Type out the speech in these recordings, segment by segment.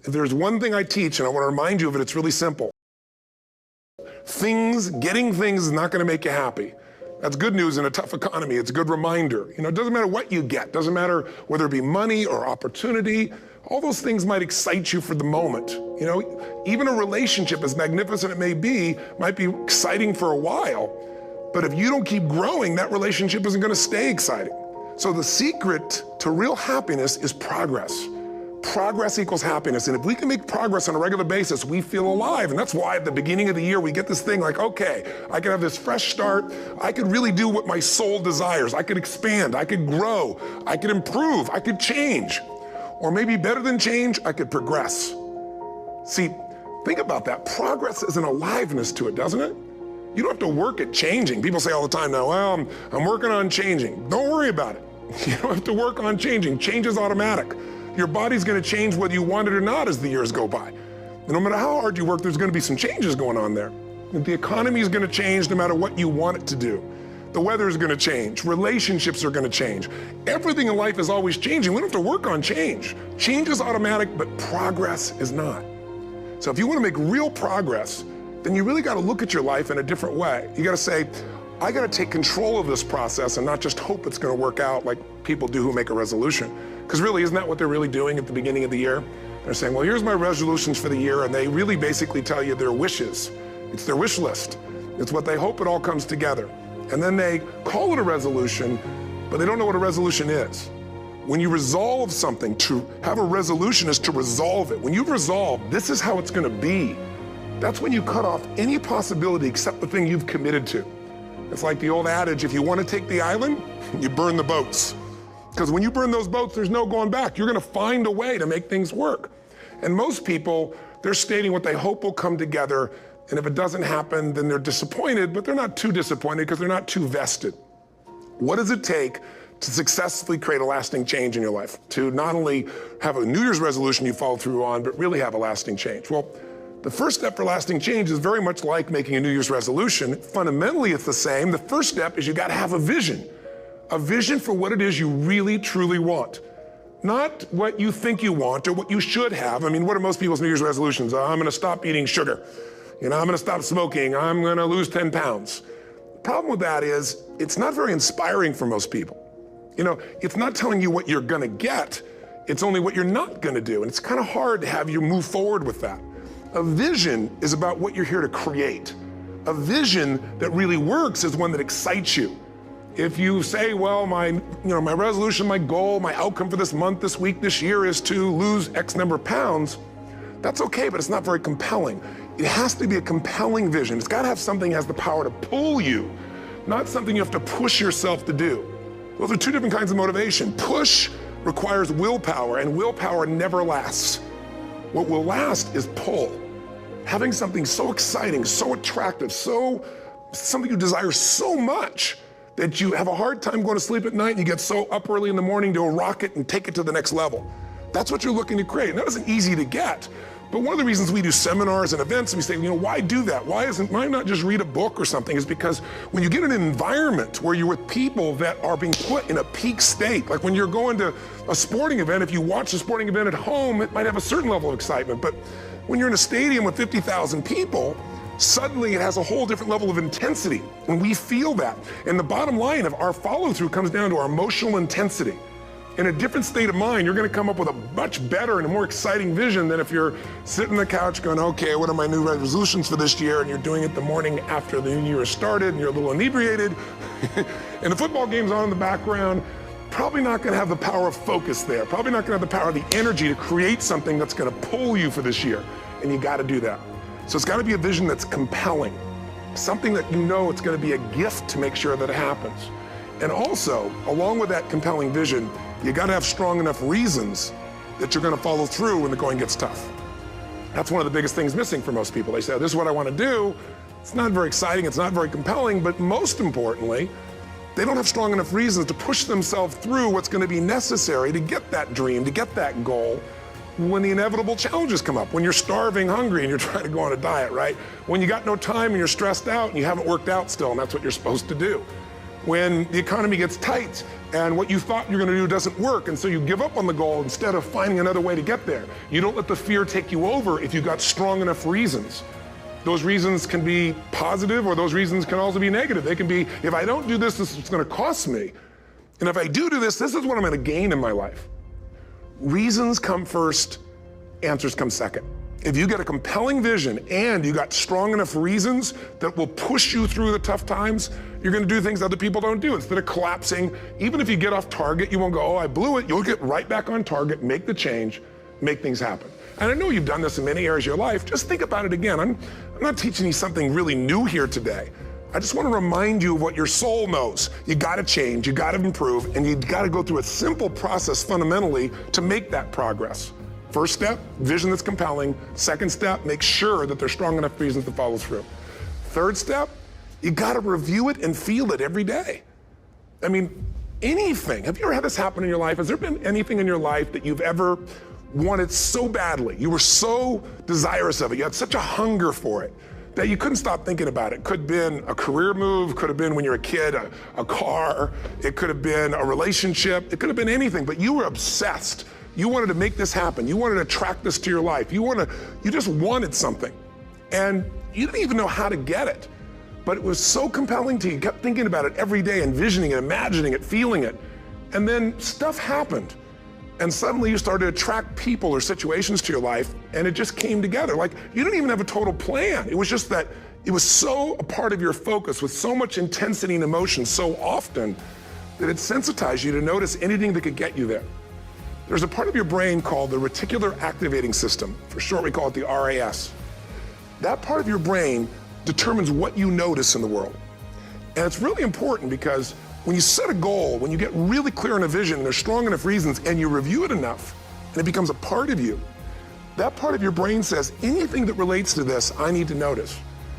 If there's one thing I teach, and I want to remind you of it, it's really simple. Getting things is not going to make you happy. That's good news in a tough economy. It's a good reminder. It doesn't matter what you get. Doesn't matter whether it be money or opportunity. All those things might excite you for the moment. Even a relationship, as magnificent it may be, might be exciting for a while. But if you don't keep growing, that relationship isn't going to stay exciting. So the secret to real happiness is progress. Progress equals happiness. And if we can make progress on a regular basis, we feel alive. And that's why at the beginning of the year, we get this thing like, okay, I can have this fresh start. I could really do what my soul desires. I could expand. I could grow. I could improve. I could change. Or maybe better than change, I could progress. See, think about that. Progress is an aliveness to it, doesn't it? You don't have to work at changing. People say all the time now, well, I'm working on changing. Don't worry about it. You don't have to work on changing. Change is automatic. Your body's going to change whether you want it or not as the years go by. And no matter how hard you work, there's going to be some changes going on there. The economy is going to change no matter what you want it to do. The weather is going to change. Relationships are going to change. Everything in life is always changing. We don't have to work on change. Change is automatic, but progress is not. So if you want to make real progress, then you really got to look at your life in a different way. You got to say, I got to take control of this process and not just hope it's going to work out like people do who make a resolution. Because really, isn't that what they're really doing at the beginning of the year? They're saying, well, here's my resolutions for the year, and they really basically tell you their wishes. It's their wish list. It's what they hope it all comes together. And then they call it a resolution, but they don't know what a resolution is. When you resolve something, to have a resolution is to resolve it. When you've resolved, this is how it's going to be. That's when you cut off any possibility except the thing you've committed to. It's like the old adage, if you want to take the island, you burn the boats. Because when you burn those boats, there's no going back. You're going to find a way to make things work. And most people, they're stating what they hope will come together. And if it doesn't happen, then they're disappointed, but they're not too disappointed because they're not too vested. What does it take to successfully create a lasting change in your life? To not only have a New Year's resolution you follow through on, but really have a lasting change? Well, the first step for lasting change is very much like making a New Year's resolution. Fundamentally, it's the same. The first step is you got to have a vision for what it is you really, truly want. Not what you think you want or what you should have. I mean, what are most people's New Year's resolutions? I'm going to stop eating sugar. I'm going to stop smoking. I'm going to lose 10 pounds. The problem with that is it's not very inspiring for most people. It's not telling you what you're going to get. It's only what you're not going to do. And it's kind of hard to have you move forward with that. A vision is about what you're here to create. A vision that really works is one that excites you. If you say, well, my resolution, my goal, my outcome for this month, this week, this year is to lose X number of pounds, that's okay, but it's not very compelling. It has to be a compelling vision. It's got to have something that has the power to pull you, not something you have to push yourself to do. Those are two different kinds of motivation. Push requires willpower, and willpower never lasts. What will last is pull. Having something so exciting, so attractive, something you desire so much that you have a hard time going to sleep at night and you get so up early in the morning to rock it and take it to the next level. That's what you're looking to create. And that isn't easy to get. But one of the reasons we do seminars and events and we say, why do that? Why not just read a book or something? Is because when you get in an environment where you're with people that are being put in a peak state, like when you're going to a sporting event, if you watch a sporting event at home, it might have a certain level of excitement. But when you're in a stadium with 50,000 people, suddenly it has a whole different level of intensity, and we feel that. And the bottom line of our follow-through comes down to our emotional intensity. In a different state of mind, you're going to come up with a much better and a more exciting vision than if you're sitting on the couch going, okay, what are my new resolutions for this year? And you're doing it the morning after the new year has started, and you're a little inebriated, and the football game's on in the background. Probably not going to have the power of focus there. Probably not going to have the power of the energy to create something that's going to pull you for this year. And you got to do that. So it's got to be a vision that's compelling, something that it's going to be a gift to make sure that it happens. And also, along with that compelling vision, you got to have strong enough reasons that you're going to follow through when the going gets tough. That's one of the biggest things missing for most people. They say, this is what I want to do. It's not very exciting. It's not very compelling. But most importantly, they don't have strong enough reasons to push themselves through what's going to be necessary to get that dream, to get that goal, when the inevitable challenges come up, when you're starving, hungry, and you're trying to go on a diet, right? When you got no time and you're stressed out and you haven't worked out still, and that's what you're supposed to do. when the economy gets tight and what you thought you're gonna do doesn't work, and so you give up on the goal instead of finding another way to get there. You don't let the fear take you over if you've got strong enough reasons. Those reasons can be positive, or those reasons can also be negative. They can be, if I don't do this, this is what's gonna cost me. And if I do this, this is what I'm gonna gain in my life. Reasons come first, answers come second. If you get a compelling vision and you got strong enough reasons that will push you through the tough times, you're gonna do things other people don't do. Instead of collapsing, even if you get off target, you won't go, oh, I blew it. You'll get right back on target, make the change, make things happen. And I know you've done this in many areas of your life. Just think about it again. I'm not teaching you something really new here today. I just want to remind you of what your soul knows. You gotta change, you gotta improve, and you gotta go through a simple process fundamentally to make that progress. First step, vision that's compelling. Second step, make sure that there's strong enough reasons to follow through. Third step, you gotta review it and feel it every day. I mean, anything. Have you ever had this happen in your life? Has there been anything in your life that you've ever wanted so badly? You were so desirous of it, you had such a hunger for it, that you couldn't stop thinking about it. Could have been a career move, could have been when you were a kid, a car, it could have been a relationship, it could have been anything, but you were obsessed. You wanted to make this happen. You wanted to attract this to your life. You just wanted something. And you didn't even know how to get it. But it was so compelling to you. You kept thinking about it every day, envisioning it, imagining it, feeling it. And then stuff happened. And suddenly you started to attract people or situations to your life, and it just came together. Like, you didn't even have a total plan. It was just that it was so a part of your focus with so much intensity and emotion so often that it sensitized you to notice anything that could get you there. There's a part of your brain called the reticular activating system. For short, we call it the RAS. That part of your brain determines what you notice in the world. And it's really important because when you set a goal, when you get really clear on a vision, and there's strong enough reasons, and you review it enough, and it becomes a part of you, that part of your brain says, anything that relates to this, I need to notice.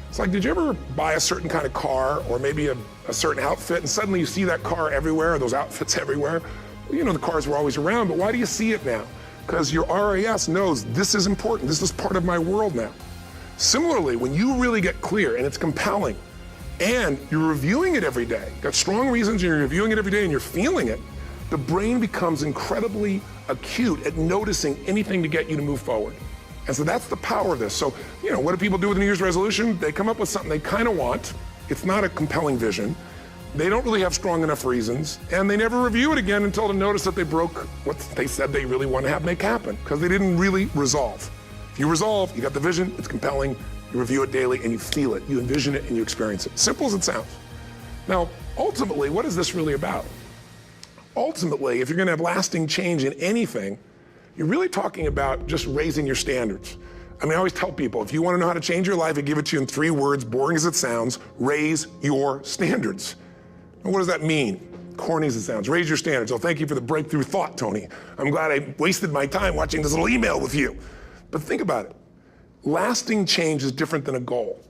It's like, did you ever buy a certain kind of car, or maybe a certain outfit, and suddenly you see that car everywhere, or those outfits everywhere? Well, you know, the cars were always around, but why do you see it now? Because your RAS knows this is important, this is part of my world now. Similarly, when you really get clear, and it's compelling, and you're reviewing it every day, got strong reasons, and you're reviewing it every day, and you're feeling it, the brain becomes incredibly acute at noticing anything to get you to move forward. And so that's the power of this. So, you know, what do people do with a New Year's resolution? They come up with something they kind of want. It's not a compelling vision. They don't really have strong enough reasons, and they never review it again until they notice that they broke what they said they really want to have make happen, because they didn't really resolve. If you resolve, you got the vision, it's compelling, you review it daily, and you feel it, you envision it, and you experience it. Simple as it sounds. Now, ultimately, what is this really about? Ultimately, if you're gonna have lasting change in anything, you're really talking about just raising your standards. I mean, I always tell people, if you wanna know how to change your life, I give it to you in 3 words, boring as it sounds: raise your standards. Now, what does that mean? Corny as it sounds. Raise your standards. Oh, thank you for the breakthrough thought, Tony. I'm glad I wasted my time watching this little email with you. But think about it. Lasting change is different than a goal.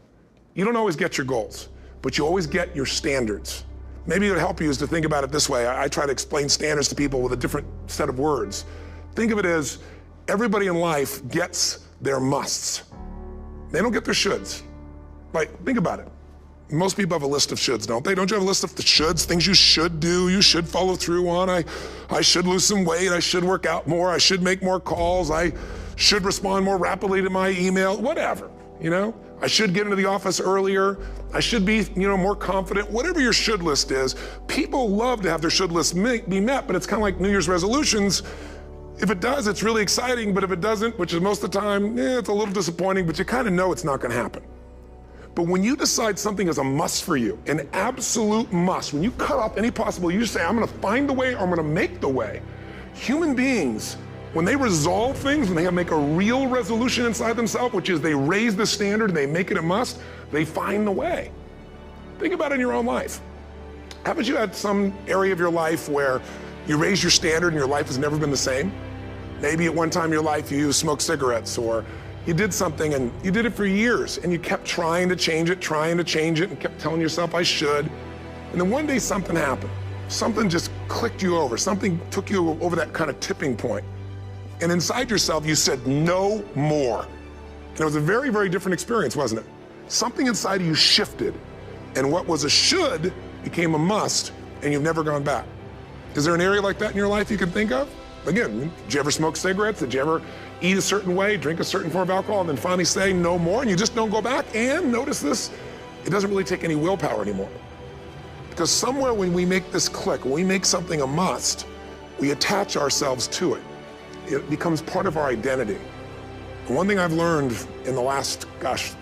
You don't always get your goals, but you always get your standards. Maybe it would help you is to think about it this way. I try to explain standards to people with a different set of words. Think of it as everybody in life gets their musts. They don't get their shoulds. Like, think about it. Most people have a list of shoulds, don't they? Don't you have a list of the shoulds, things you should do, you should follow through on? I should lose some weight, I should work out more, I should make more calls, I should respond more rapidly to my email, whatever, you know? I should get into the office earlier, I should be, more confident, whatever your should list is. People love to have their should list be met, but it's kind of like New Year's resolutions. If it does, it's really exciting, but if it doesn't, which is most of the time, it's a little disappointing, but you kind of know it's not gonna happen. But when you decide something is a must for you, an absolute must, when you cut off any possible, you say, I'm gonna find the way, or I'm gonna make the way. Human beings, when they resolve things, when they make a real resolution inside themselves, which is they raise the standard and they make it a must, they find the way. Think about it in your own life. Haven't you had some area of your life where you raise your standard and your life has never been the same? Maybe at one time in your life you smoked cigarettes, or you did something and you did it for years and you kept trying to change it, and kept telling yourself, I should. And then one day something happened. Something just clicked you over. Something took you over that kind of tipping point. And inside yourself, you said, no more. And it was a very, very different experience, wasn't it? Something inside of you shifted. And what was a should became a must, and you've never gone back. Is there an area like that in your life you can think of? Again, did you ever smoke cigarettes? Did you ever eat a certain way, drink a certain form of alcohol, and then finally say no more, and you just don't go back? And notice this, it doesn't really take any willpower anymore. Because somewhere when we make this click, when we make something a must, we attach ourselves to it. It becomes part of our identity. And one thing I've learned in the last,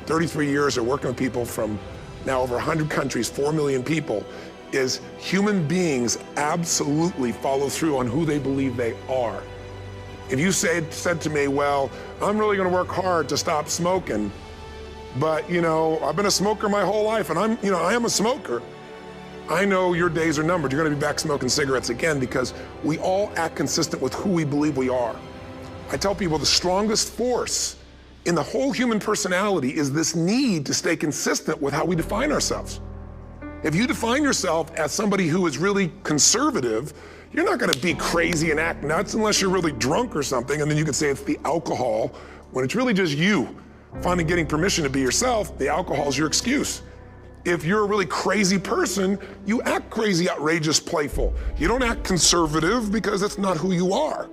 33 years of working with people from now over 100 countries, 4 million people, is human beings absolutely follow through on who they believe they are. If you said to me, well, I'm really gonna work hard to stop smoking, but I've been a smoker my whole life and I am a smoker, I know your days are numbered. You're gonna be back smoking cigarettes again, because we all act consistent with who we believe we are. I tell people the strongest force in the whole human personality is this need to stay consistent with how we define ourselves. If you define yourself as somebody who is really conservative, you're not gonna be crazy and act nuts unless you're really drunk or something, and then you can say it's the alcohol, when it's really just you finally getting permission to be yourself. The alcohol is your excuse. If you're a really crazy person, you act crazy, outrageous, playful. You don't act conservative because that's not who you are.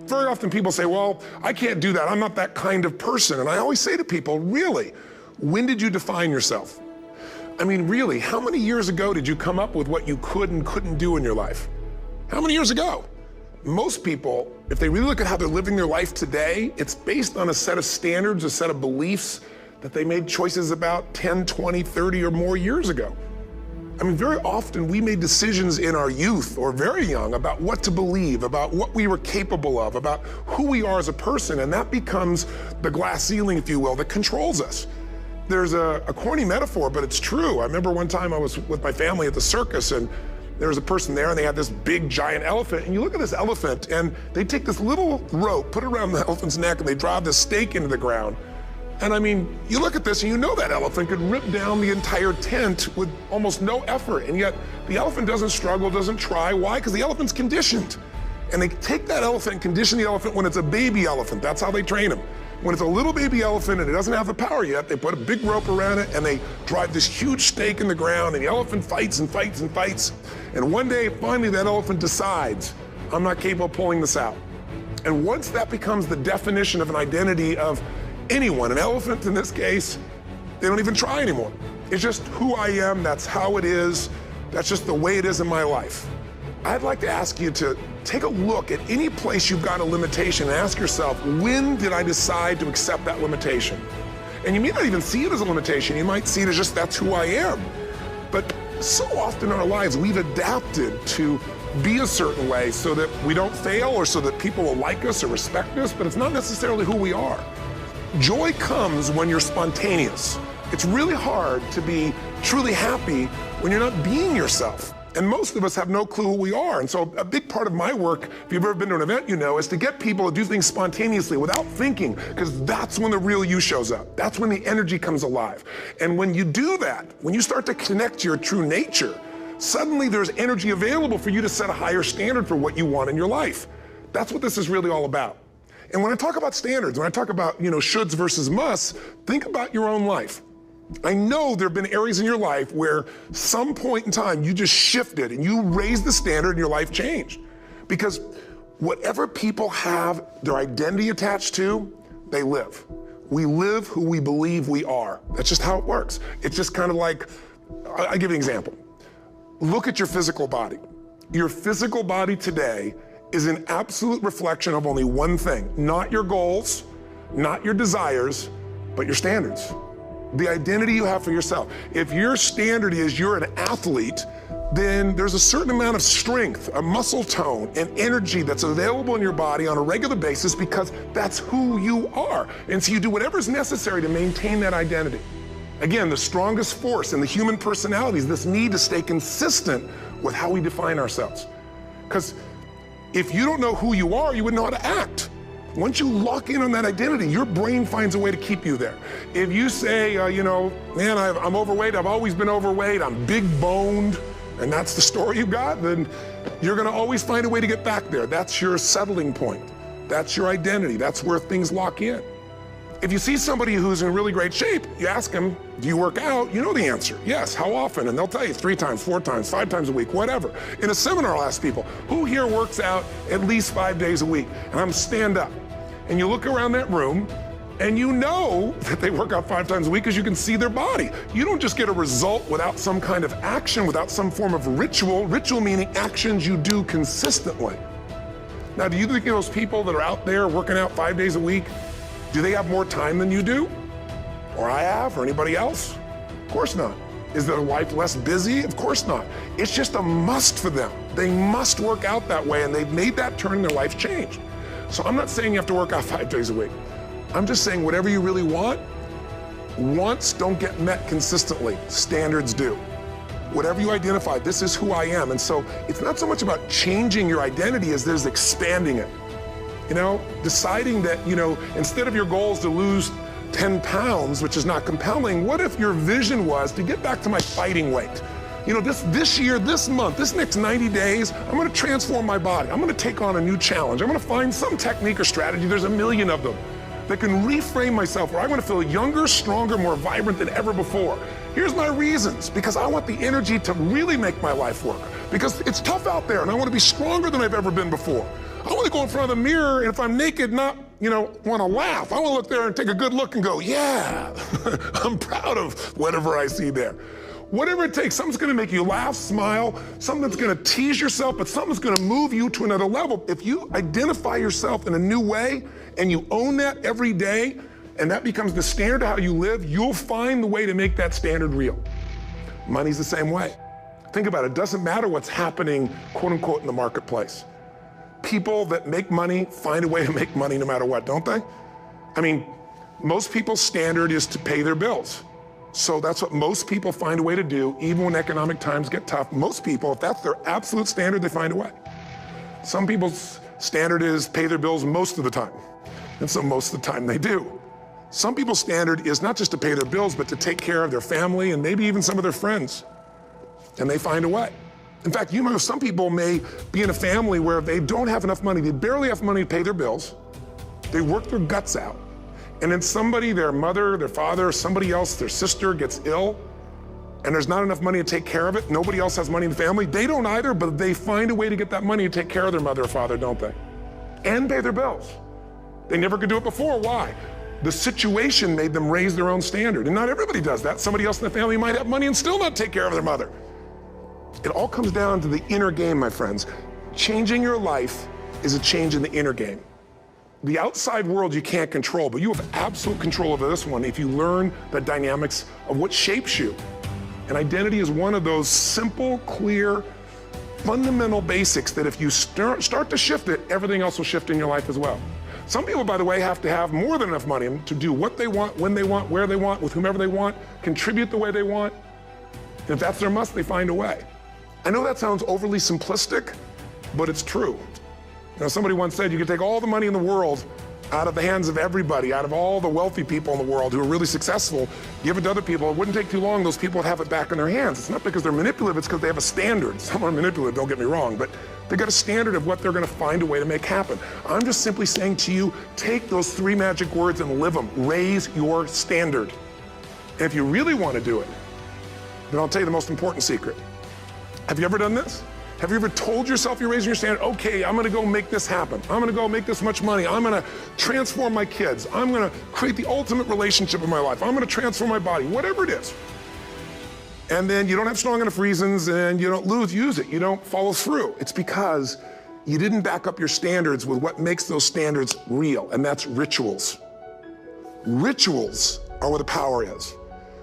Very often people say, well, I can't do that. I'm not that kind of person. And I always say to people, really, when did you define yourself? I mean, really, how many years ago did you come up with what you could and couldn't do in your life? How many years ago? Most people, if they really look at how they're living their life today, it's based on a set of standards, a set of beliefs that they made choices about 10, 20, 30 or more years ago. I mean, very often we made decisions in our youth or very young about what to believe, about what we were capable of, about who we are as a person, and that becomes the glass ceiling, if you will, that controls us. There's a corny metaphor, but it's true. I remember one time I was with my family at the circus, and there was a person there, and they had this big, giant elephant, and you look at this elephant, and they take this little rope, put it around the elephant's neck, and they drive this stake into the ground. And I mean, you look at this and you know that elephant could rip down the entire tent with almost no effort, and yet the elephant doesn't struggle, doesn't try. Why? Because the elephant's conditioned. And they take that elephant and condition the elephant when it's a baby elephant. That's how they train them. When it's a little baby elephant and it doesn't have the power yet, they put a big rope around it and they drive this huge stake in the ground, and the elephant fights and fights and fights. And one day, finally, that elephant decides, I'm not capable of pulling this out. And once that becomes the definition of an identity of anyone, an elephant in this case, they don't even try anymore. It's just who I am, that's how it is, that's just the way it is in my life. I'd like to ask you to take a look at any place you've got a limitation and ask yourself, when did I decide to accept that limitation? And you may not even see it as a limitation, you might see it as just that's who I am. But so often in our lives, we've adapted to be a certain way so that we don't fail or so that people will like us or respect us, but it's not necessarily who we are. Joy comes when you're spontaneous. It's really hard to be truly happy when you're not being yourself. And most of us have no clue who we are. And so a big part of my work, if you've ever been to an event, you know, is to get people to do things spontaneously without thinking, because that's when the real you shows up. That's when the energy comes alive. And when you do that, when you start to connect to your true nature, suddenly there's energy available for you to set a higher standard for what you want in your life. That's what this is really all about. And when I talk about standards, when I talk about, shoulds versus musts, think about your own life. I know there have been areas in your life where some point in time you just shifted and you raised the standard and your life changed. Because whatever people have their identity attached to, they live. We live who we believe we are. That's just how it works. It's just kind of like, I'll give you an example. Look at your physical body. Your physical body today is an absolute reflection of only one thing, not your goals, not your desires, but your standards. The identity you have for yourself. If your standard is you're an athlete, then there's a certain amount of strength, a muscle tone, and energy that's available in your body on a regular basis because that's who you are. And so you do whatever's necessary to maintain that identity. Again, the strongest force in the human personality is this need to stay consistent with how we define ourselves. Because if you don't know who you are, you wouldn't know how to act. Once you lock in on that identity, your brain finds a way to keep you there. If you say, man, I'm overweight, I've always been overweight, I'm big boned, and that's the story you got, then you're gonna always find a way to get back there. That's your settling point. That's your identity. That's where things lock in. If you see somebody who's in really great shape, you ask them, do you work out? You know the answer. Yes, how often? And they'll tell you 3 times, 4 times, 5 times a week, whatever. In a seminar, I'll ask people, who here works out at least 5 days a week? And I'm stand up. And you look around that room, and you know that they work out 5 times a week because you can see their body. You don't just get a result without some kind of action, without some form of ritual. Ritual meaning actions you do consistently. Now, do you think those people that are out there working out 5 days a week, do they have more time than you do? Or I have, or anybody else? Of course not. Is their life less busy? Of course not. It's just a must for them. They must work out that way, and they've made that turn in their life change. So I'm not saying you have to work out 5 days a week. I'm just saying whatever you really want, wants don't get met consistently. Standards do. Whatever you identify, this is who I am. And so it's not so much about changing your identity as there's expanding it. You know, deciding that, you know, instead of your goal is to lose 10 pounds, which is not compelling, what if your vision was to get back to my fighting weight? You know, this year, this month, this next 90 days, I'm gonna transform my body. I'm gonna take on a new challenge. I'm gonna find some technique or strategy, there's a million of them, that can reframe myself where I want to feel younger, stronger, more vibrant than ever before. Here's my reasons, because I want the energy to really make my life work. Because it's tough out there and I want to be stronger than I've ever been before. I want to go in front of the mirror and if I'm naked, not, you know, want to laugh. I want to look there and take a good look and go, yeah, I'm proud of whatever I see there. Whatever it takes, something's gonna make you laugh, smile, something that's gonna tease yourself, but something's gonna move you to another level. If you identify yourself in a new way and you own that every day, and that becomes the standard of how you live, you'll find the way to make that standard real. Money's the same way. Think about it, it doesn't matter what's happening, quote unquote, in the marketplace. People that make money find a way to make money no matter what, don't they? I mean, most people's standard is to pay their bills. So that's what most people find a way to do, even when economic times get tough. Most people, if that's their absolute standard, they find a way. Some people's standard is pay their bills most of the time. And so most of the time they do. Some people's standard is not just to pay their bills, but to take care of their family and maybe even some of their friends. And they find a way. In fact, you know, some people may be in a family where they don't have enough money, they barely have money to pay their bills. They work their guts out. And then somebody, their mother, their father, somebody else, their sister gets ill, and there's not enough money to take care of it. Nobody else has money in the family. They don't either, but they find a way to get that money to take care of their mother or father, don't they? And pay their bills. They never could do it before. Why? The situation made them raise their own standard. And not everybody does that. Somebody else in the family might have money and still not take care of their mother. It all comes down to the inner game, my friends. Changing your life is a change in the inner game. The outside world you can't control, but you have absolute control over this one if you learn the dynamics of what shapes you. And identity is one of those simple, clear, fundamental basics that if you start to shift it, everything else will shift in your life as well. Some people, by the way, have to have more than enough money to do what they want, when they want, where they want, with whomever they want, contribute the way they want. And if that's their must, they find a way. I know that sounds overly simplistic, but it's true. You know, somebody once said you could take all the money in the world out of the hands of everybody, out of all the wealthy people in the world who are really successful, give it to other people. It wouldn't take too long, those people would have it back in their hands. It's not because they're manipulative, it's because they have a standard. Some are manipulative, don't get me wrong, but they got a standard of what they're gonna find a way to make happen. I'm just simply saying to you, take those 3 magic words and live them. Raise your standard. And if you really want to do it, then I'll tell you the most important secret. Have you ever done this? Have you ever told yourself you're raising your standard? Okay, I'm gonna go make this happen. I'm gonna go make this much money. I'm gonna transform my kids. I'm gonna create the ultimate relationship in my life. I'm gonna transform my body, whatever it is. And then you don't have strong enough reasons and you don't use it. You don't follow through. It's because you didn't back up your standards with what makes those standards real, and that's rituals. Rituals are where the power is.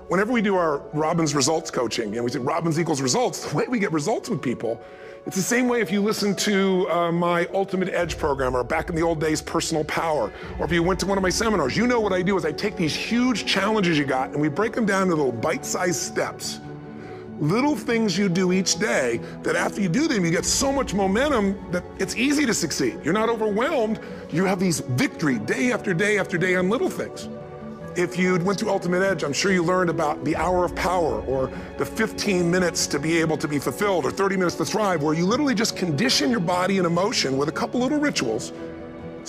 Whenever we do our Robbins results coaching, and we say Robbins equals results, the way we get results with people, it's the same way if you listen to my Ultimate Edge program, or back in the old days, Personal Power, or if you went to one of my seminars. You know what I do is I take these huge challenges you got and we break them down into little bite-sized steps. Little things you do each day that after you do them, you get so much momentum that it's easy to succeed. You're not overwhelmed. You have these victory day after day after day on little things. If you went through Ultimate Edge, I'm sure you learned about the hour of power, or the 15 minutes to be able to be fulfilled, or 30 minutes to thrive, where you literally just condition your body and emotion with a couple little rituals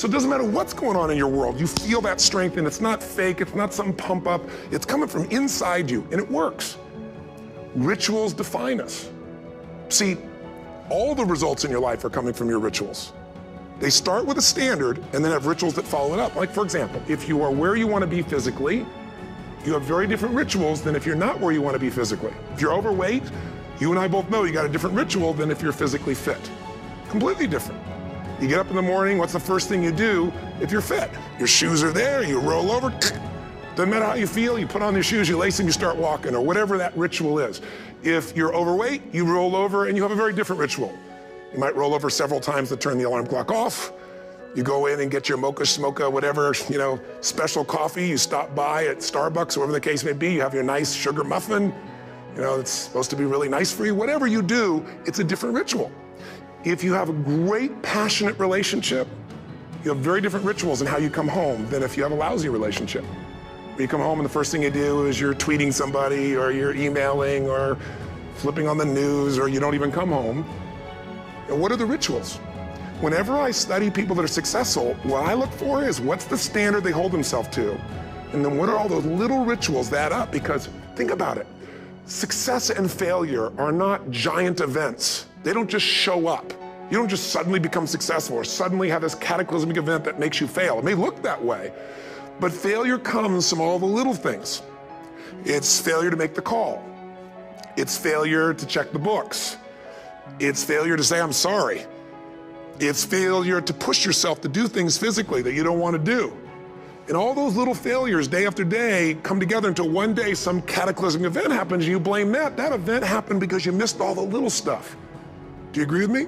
So it doesn't matter what's going on in your world, you feel that strength, and it's not fake, it's not some pump up, it's coming from inside you, and it works. Rituals define us. See, all the results in your life are coming from your rituals. They start with a standard and then have rituals that follow it up. Like, for example, if you are where you want to be physically, you have very different rituals than if you're not where you want to be physically. If you're overweight, you and I both know you got a different ritual than if you're physically fit. Completely different. You get up in the morning, what's the first thing you do if you're fit? Your shoes are there, you roll over, doesn't matter how you feel, you put on your shoes, you lace them, you start walking, or whatever that ritual is. If you're overweight, you roll over and you have a very different ritual. You might roll over several times to turn the alarm clock off. You go in and get your mocha, smocha, whatever, special coffee. You stop by at Starbucks, or whatever the case may be. You have your nice sugar muffin. It's supposed to be really nice for you. Whatever you do, it's a different ritual. If you have a great, passionate relationship, you have very different rituals in how you come home than if you have a lousy relationship. When you come home and the first thing you do is you're tweeting somebody, or you're emailing, or flipping on the news, or you don't even come home. And what are the rituals? Whenever I study people that are successful, what I look for is what's the standard they hold themselves to? And then what are all those little rituals that add up? Because think about it. Success and failure are not giant events. They don't just show up. You don't just suddenly become successful or suddenly have this cataclysmic event that makes you fail. It may look that way, but failure comes from all the little things. It's failure to make the call. It's failure to check the books. It's failure to say, I'm sorry. It's failure to push yourself to do things physically that you don't want to do. And all those little failures day after day come together until one day some cataclysmic event happens and you blame that. That event happened because you missed all the little stuff. Do you agree with me?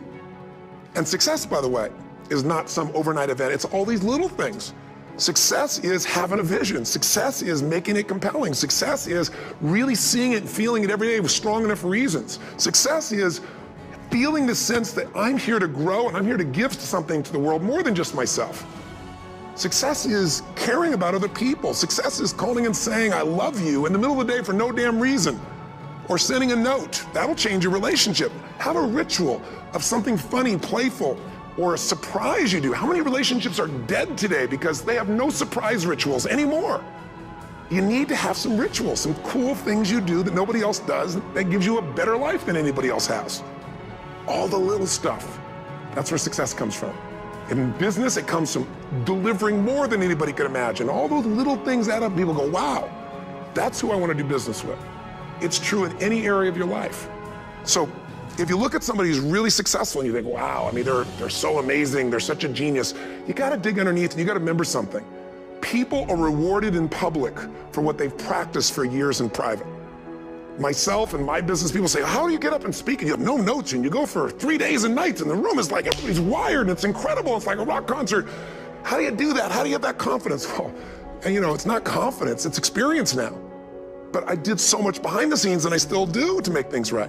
And success, by the way, is not some overnight event. It's all these little things. Success is having a vision. Success is making it compelling. Success is really seeing it and feeling it every day with strong enough reasons. Success is feeling the sense that I'm here to grow and I'm here to give something to the world more than just myself. Success is caring about other people. Success is calling and saying, I love you in the middle of the day for no damn reason. Or sending a note. That'll change your relationship. Have a ritual of something funny, playful, or a surprise you do. How many relationships are dead today because they have no surprise rituals anymore? You need to have some rituals, some cool things you do that nobody else does that gives you a better life than anybody else has. All the little stuff. That's where success comes from. In business, it comes from delivering more than anybody could imagine. All those little things add up. People go, wow, that's who I want to do business with. It's true in any area of your life. So if you look at somebody who's really successful and you think, wow, they're so amazing, they're such a genius, you got to dig underneath and you got to remember something. People are rewarded in public for what they've practiced for years in private. Myself and my business people say, how do you get up and speak and you have no notes and you go for 3 days and nights and the room is like everybody's wired and it's incredible, it's like a rock concert. How do you do that? How do you have that confidence? Well, and it's not confidence, it's experience now. But I did so much behind the scenes and I still do to make things right.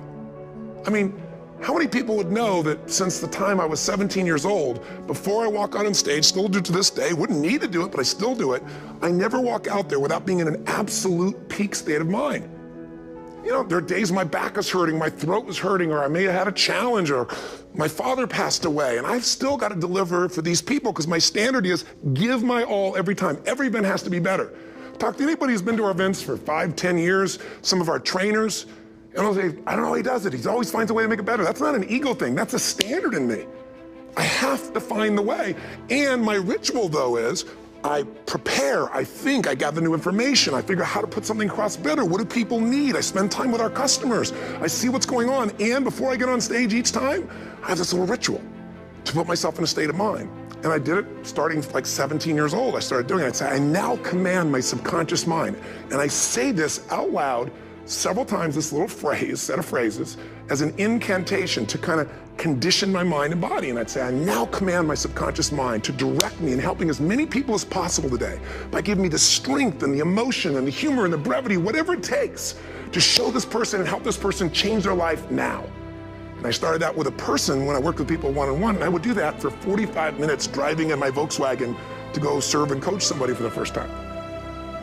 How many people would know that since the time I was 17 years old, before I walk out on stage, still do to this day, wouldn't need to do it, but I still do it, I never walk out there without being in an absolute peak state of mind. There are days my back is hurting, my throat was hurting, or I may have had a challenge, or my father passed away, and I've still got to deliver for these people because my standard is give my all every time. Every event has to be better. Talk to anybody who's been to our events for 5, 10 years, some of our trainers, and I'll say, I don't know how he does it. He always finds a way to make it better. That's not an ego thing. That's a standard in me. I have to find the way. And my ritual, though, is I prepare, I think, I gather new information, I figure out how to put something across better. What do people need? I spend time with our customers. I see what's going on. And before I get on stage each time, I have this little ritual to put myself in a state of mind. And I did it starting like 17 years old. I started doing it. I'd say, I now command my subconscious mind. And I say this out loud several times, this little phrase, set of phrases, as an incantation to kind of condition my mind and body. And I'd say, I now command my subconscious mind to direct me in helping as many people as possible today by giving me the strength and the emotion and the humor and the brevity, whatever it takes to show this person and help this person change their life now. And I started that with a person when I worked with people one-on-one, and I would do that for 45 minutes driving in my Volkswagen to go serve and coach somebody for the first time.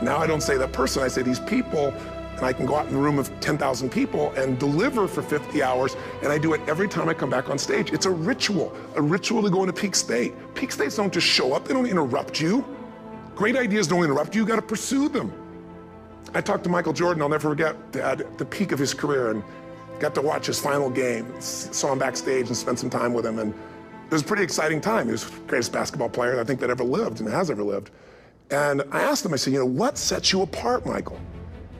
Now I don't say that person, I say these people and I can go out in a room of 10,000 people and deliver for 50 hours, and I do it every time I come back on stage. It's a ritual to go into peak state. Peak states don't just show up, they don't interrupt you. Great ideas don't interrupt you, you gotta pursue them. I talked to Michael Jordan, I'll never forget, at the peak of his career, and got to watch his final game. Saw him backstage and spent some time with him, and it was a pretty exciting time. He was the greatest basketball player I think that ever lived and has ever lived. And I asked him, I said, what sets you apart, Michael?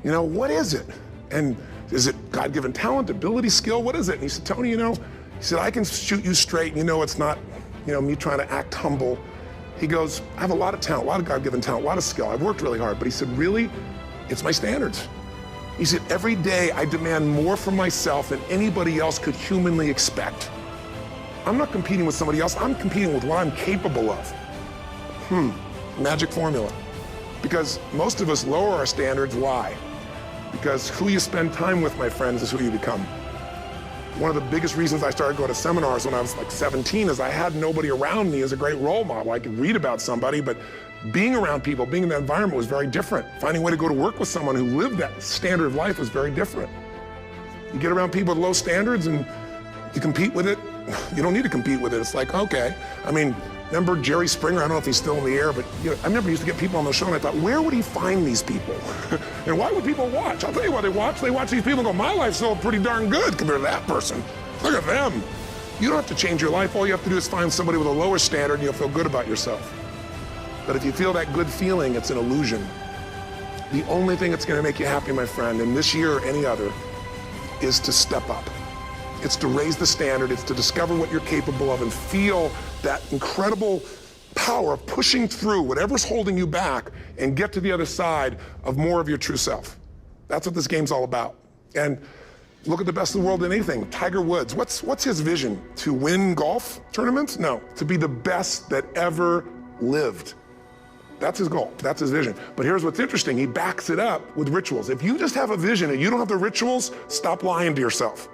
What is it? And is it God-given talent, ability, skill? What is it? And he said, Tony, he said, I can shoot you straight. It's not, me trying to act humble. He goes, I have a lot of talent, a lot of God-given talent, a lot of skill. I've worked really hard. But he said, really, it's my standards. He said, every day I demand more from myself than anybody else could humanly expect. I'm not competing with somebody else. I'm competing with what I'm capable of. Magic formula. Because most of us lower our standards. Why? Because who you spend time with, my friends, is who you become. One of the biggest reasons I started going to seminars when I was like 17 is I had nobody around me as a great role model. I could read about somebody, but being around people, being in that environment was very different. Finding a way to go to work with someone who lived that standard of life was very different. You get around people with low standards and you compete with it. You don't need to compete with it. It's like, okay. Remember Jerry Springer? I don't know if he's still in the air, but I remember he used to get people on the show, and I thought, where would he find these people? And why would people watch? I'll tell you why they watch. They watch these people and go, my life's still pretty darn good compared to that person. Look at them. You don't have to change your life. All you have to do is find somebody with a lower standard, and you'll feel good about yourself. But if you feel that good feeling, it's an illusion. The only thing that's going to make you happy, my friend, and this year or any other, is to step up. It's to raise the standard. It's to discover what you're capable of and feel that incredible power of pushing through whatever's holding you back and get to the other side of more of your true self. That's what this game's all about. And look at the best in the world in anything. Tiger Woods, what's his vision? To win golf tournaments? No, to be the best that ever lived. That's his goal, that's his vision. But here's what's interesting, he backs it up with rituals. If you just have a vision and you don't have the rituals, stop lying to yourself.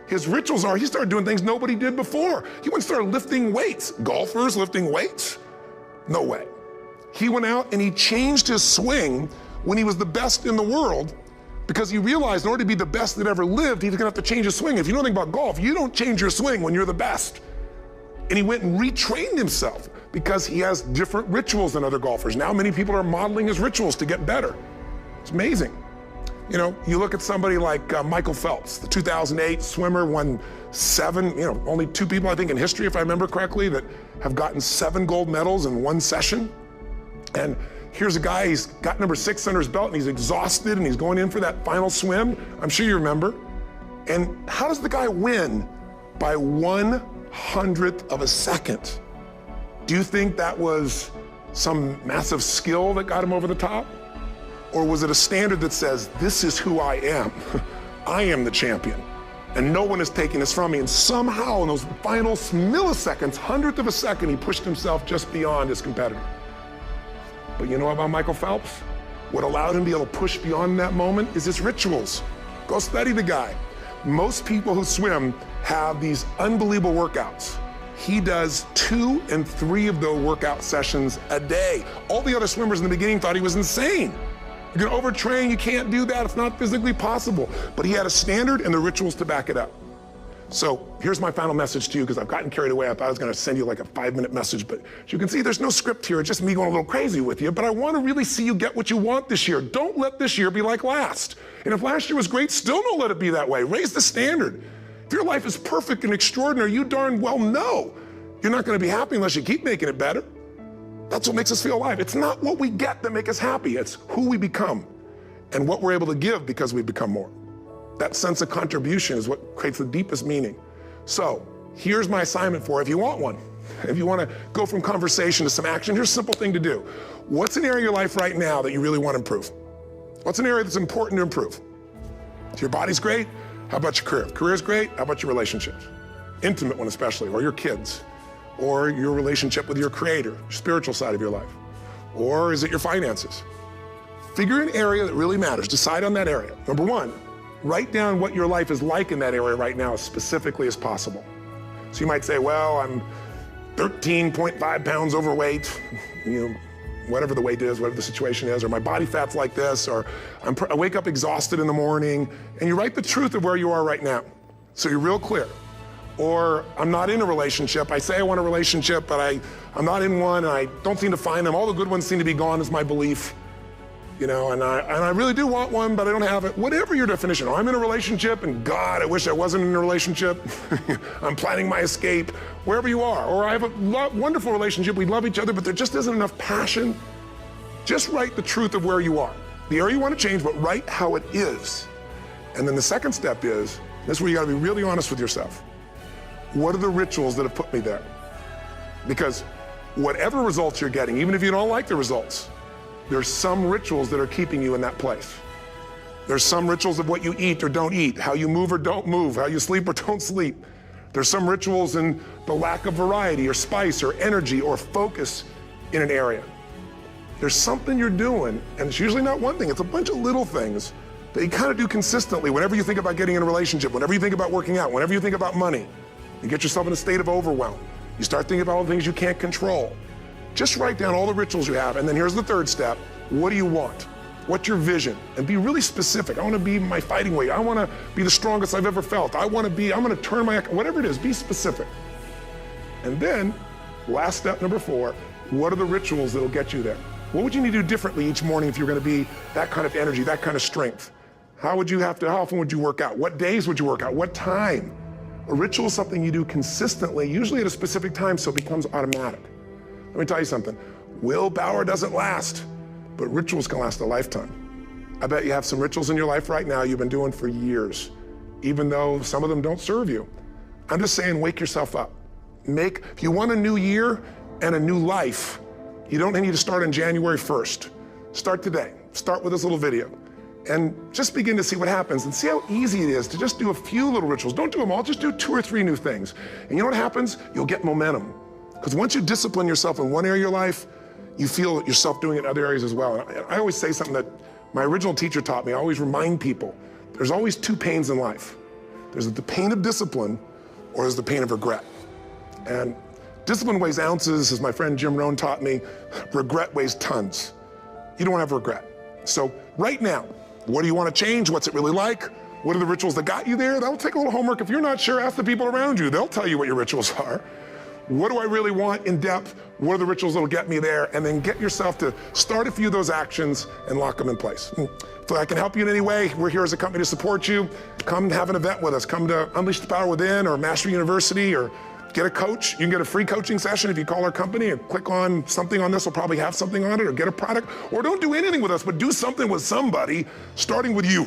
His rituals are, he started doing things nobody did before. He went and started lifting weights. Golfers lifting weights? No way. He went out and he changed his swing when he was the best in the world because he realized in order to be the best that ever lived, he's gonna have to change his swing. If you know anything about golf, you don't change your swing when you're the best. And he went and retrained himself because he has different rituals than other golfers. Now many people are modeling his rituals to get better. It's amazing. You look at somebody like Michael Phelps, the 2008 swimmer, won 7, only 2 people I think in history, if I remember correctly, that have gotten 7 gold medals in one session. And here's a guy, he's got number 6 under his belt and he's exhausted and he's going in for that final swim. I'm sure you remember. And how does the guy win? By 1/100th of a second. Do you think that was some massive skill that got him over the top? Or was it a standard that says, this is who I am? I am the champion, and no one is taking this from me. And somehow in those final milliseconds, 100th of a second, he pushed himself just beyond his competitor. But you know about Michael Phelps? What allowed him to be able to push beyond that moment is his rituals. Go study the guy. Most people who swim have these unbelievable workouts. He does 2 and 3 of those workout sessions a day. All the other swimmers in the beginning thought he was insane. You're gonna overtrain, you can't do that, it's not physically possible. But he had a standard and the rituals to back it up. So here's my final message to you, because I've gotten carried away. I thought I was gonna send you like a 5-minute message, but as you can see, there's no script here, it's just me going a little crazy with you, but I wanna really see you get what you want this year. Don't let this year be like last. And if last year was great, still don't let it be that way. Raise the standard. If your life is perfect and extraordinary, you darn well know you're not gonna be happy unless you keep making it better. That's what makes us feel alive. It's not what we get that makes us happy, it's who we become and what we're able to give because we become more. That sense of contribution is what creates the deepest meaning. So here's my assignment for you, if you want one. If you want to go from conversation to some action, here's a simple thing to do. What's an area of your life right now that you really want to improve? What's an area that's important to improve? If your body's great, how about your career? If career's great, how about your relationships? Intimate one especially, or your kids, or your relationship with your creator, spiritual side of your life. Or is it your finances? Figure an area that really matters, decide on that area. Number 1, write down what your life is like in that area right now as specifically as possible. So you might say, well, I'm 13.5 pounds overweight, whatever the weight is, whatever the situation is, or my body fat's like this, or I wake up exhausted in the morning, and you write the truth of where you are right now. So you're real clear. Or I'm not in a relationship. I say I want a relationship, but I'm not in one, and I don't seem to find them. All the good ones seem to be gone is my belief. You know, and I really do want one, but I don't have it. Whatever your definition, I'm in a relationship, and God, I wish I wasn't in a relationship. I'm planning my escape, wherever you are. Or I have a wonderful relationship, we love each other, but there just isn't enough passion. Just write the truth of where you are. The area you want to change, but write how it is. And then the second step is, this is where you gotta be really honest with yourself. What are the rituals that have put me there? Because whatever results you're getting, even if you don't like the results, there's some rituals that are keeping you in that place. There's some rituals of what you eat or don't eat, how you move or don't move, how you sleep or don't sleep. There's some rituals in the lack of variety or spice or energy or focus in an area. There's something you're doing, and it's usually not one thing, it's a bunch of little things that you kind of do consistently whenever you think about getting in a relationship, whenever you think about working out, whenever you think about money. You get yourself in a state of overwhelm. You start thinking about all the things you can't control. Just write down all the rituals you have, and then here's the third step. What do you want? What's your vision? And be really specific. I want to be my fighting weight. I want to be the strongest I've ever felt. I'm going to turn my, whatever it is, be specific. And then, last step number 4, what are the rituals that'll get you there? What would you need to do differently each morning if you're going to be that kind of energy, that kind of strength? How often would you work out? What days would you work out? What time? A ritual is something you do consistently, usually at a specific time, so it becomes automatic. Let me tell you something, willpower doesn't last, but rituals can last a lifetime. I bet you have some rituals in your life right now you've been doing for years, even though some of them don't serve you. I'm just saying, wake yourself up. If you want a new year and a new life, you don't need to start on January 1st. Start today. Start with this little video. And just begin to see what happens and see how easy it is to just do a few little rituals. Don't do them all, just do 2 or 3 new things. And you know what happens? You'll get momentum. Because once you discipline yourself in one area of your life, you feel yourself doing it in other areas as well. And I always say something that my original teacher taught me. I always remind people, there's always 2 pains in life. There's the pain of discipline, or there's the pain of regret. And discipline weighs ounces, as my friend Jim Rohn taught me. Regret weighs tons. You don't want to have regret. So right now, what do you want to change? What's it really like? What are the rituals that got you there? That'll take a little homework. If you're not sure, ask the people around you. They'll tell you what your rituals are. What do I really want in depth? What are the rituals that'll get me there? And then get yourself to start a few of those actions and lock them in place. If I can help you in any way, we're here as a company to support you. Come have an event with us. Come to Unleash the Power Within or Mastery University, or get a coach. You can get a free coaching session if you call our company and click on something on this. We'll probably have something on it, or get a product. Or don't do anything with us, but do something with somebody, starting with you.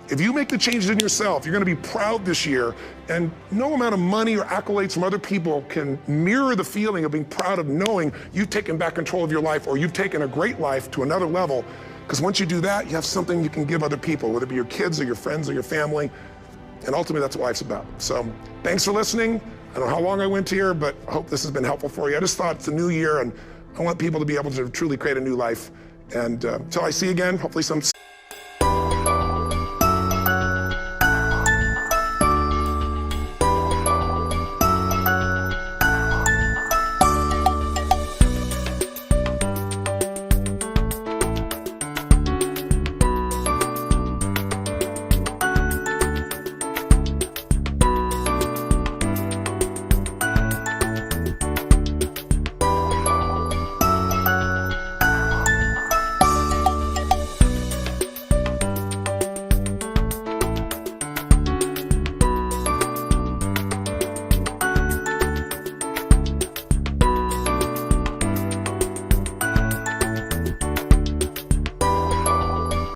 If you make the changes in yourself, you're going to be proud this year, and no amount of money or accolades from other people can mirror the feeling of being proud of knowing you've taken back control of your life, or you've taken a great life to another level. Because once you do that, you have something you can give other people, whether it be your kids or your friends or your family. And ultimately, that's what life's about. So thanks for listening. I don't know how long I went here, but I hope this has been helpful for you. I just thought it's a new year, and I want people to be able to truly create a new life. And until I see you again, hopefully some